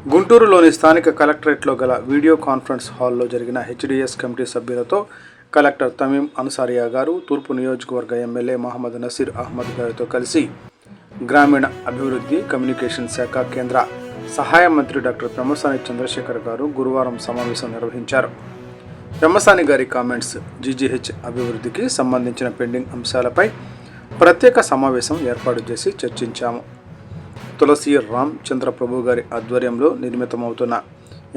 గుంటూరులోని స్థానిక కలెక్టరేట్లో గల వీడియో కాన్ఫరెన్స్ హాల్లో జరిగిన హెచ్డిఎస్ కమిటీ సభ్యులతో కలెక్టర్ తమీం అన్సారియా గారు, తూర్పు నియోజకవర్గ ఎమ్మెల్యే మహమ్మద్ నసీర్ అహ్మద్ గారితో కలిసి గ్రామీణ అభివృద్ధి కమ్యూనికేషన్ శాఖ కేంద్ర సహాయ మంత్రి డాక్టర్ పెమ్మసాని చంద్రశేఖర్ గారు గురువారం సమావేశం నిర్వహించారు. పెమ్మసాని గారి కామెంట్స్, జీజీహెచ్ అభివృద్ధికి సంబంధించిన పెండింగ్ అంశాలపై ప్రత్యేక సమావేశం ఏర్పాటు చేసి చర్చించాము. తులసి రామ్ చంద్రప్రభు గారి ఆధ్వర్యంలో నిర్మితమవుతున్న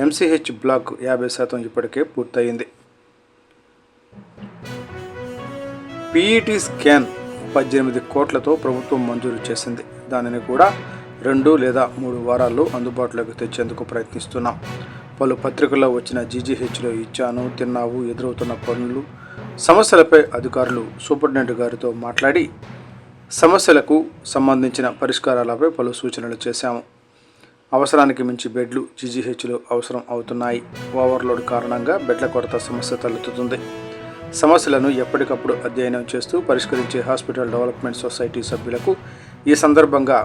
ఎంసీహెచ్ బ్లాక్ 50% ఇప్పటికే పూర్తయింది. పీఈటీ స్కాన్ 18 కోట్లతో ప్రభుత్వం మంజూరు చేసింది. దానిని కూడా 2 లేదా 3 వారాల్లో అందుబాటులోకి తెచ్చేందుకు ప్రయత్నిస్తున్నాం. పలు పత్రికల్లో వచ్చిన జీజీహెచ్లో ఇచ్చాను, తిన్నావు, ఎదురవుతున్న పనులు, సమస్యలపై అధికారులు సూపరింటెండెంట్ గారితో మాట్లాడి సమస్యలకు సంబంధించిన పరిష్కారాలపై పలు సూచనలు చేశాము. అవసరానికి మించి బెడ్లు జీజీహెచ్లో అవసరం అవుతున్నాయి. ఓవర్లోడ్ కారణంగా బెడ్ల కొరత సమస్య తలెత్తుతుంది. సమస్యలను ఎప్పటికప్పుడు అధ్యయనం చేస్తూ పరిష్కరించే హాస్పిటల్ డెవలప్మెంట్ సొసైటీ సభ్యులకు ఈ సందర్భంగా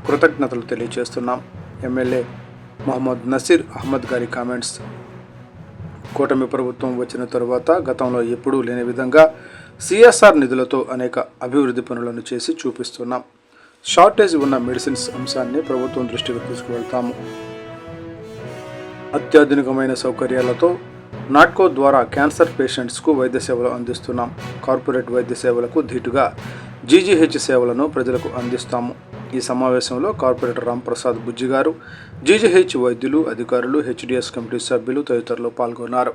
కృతజ్ఞతలు తెలియజేస్తున్నాం. ఎమ్మెల్యే మహమ్మద్ నసీర్ అహ్మద్ గారి కామెంట్స్, కూటమి ప్రభుత్వం వచ్చిన తరువాత గతంలో ఎప్పుడూ లేని విధంగా సిఎస్ఆర్ నిధులతో అనేక అభివృద్ధి పనులను చేసి చూపిస్తున్నాం. షార్టేజ్ ఉన్న మెడిసిన్స్ అంశాన్ని ప్రభుత్వం దృష్టికి తీసుకువెళ్తాము. అత్యాధునికమైన సౌకర్యాలతో నాట్కో ద్వారా క్యాన్సర్ పేషెంట్స్కు వైద్య సేవలు అందిస్తున్నాం. కార్పొరేట్ వైద్య సేవలకు ధీటుగా జీజీహెచ్ సేవలను ప్రజలకు అందిస్తాము. ఈ సమావేశంలో కార్పొరేటర్ రాంప్రసాద్ బుజ్జి గారు, జీజీహెచ్ వైద్యులు, అధికారులు, హెచ్డిఎస్ కమిటీ సభ్యులు తదితరులు పాల్గొన్నారు.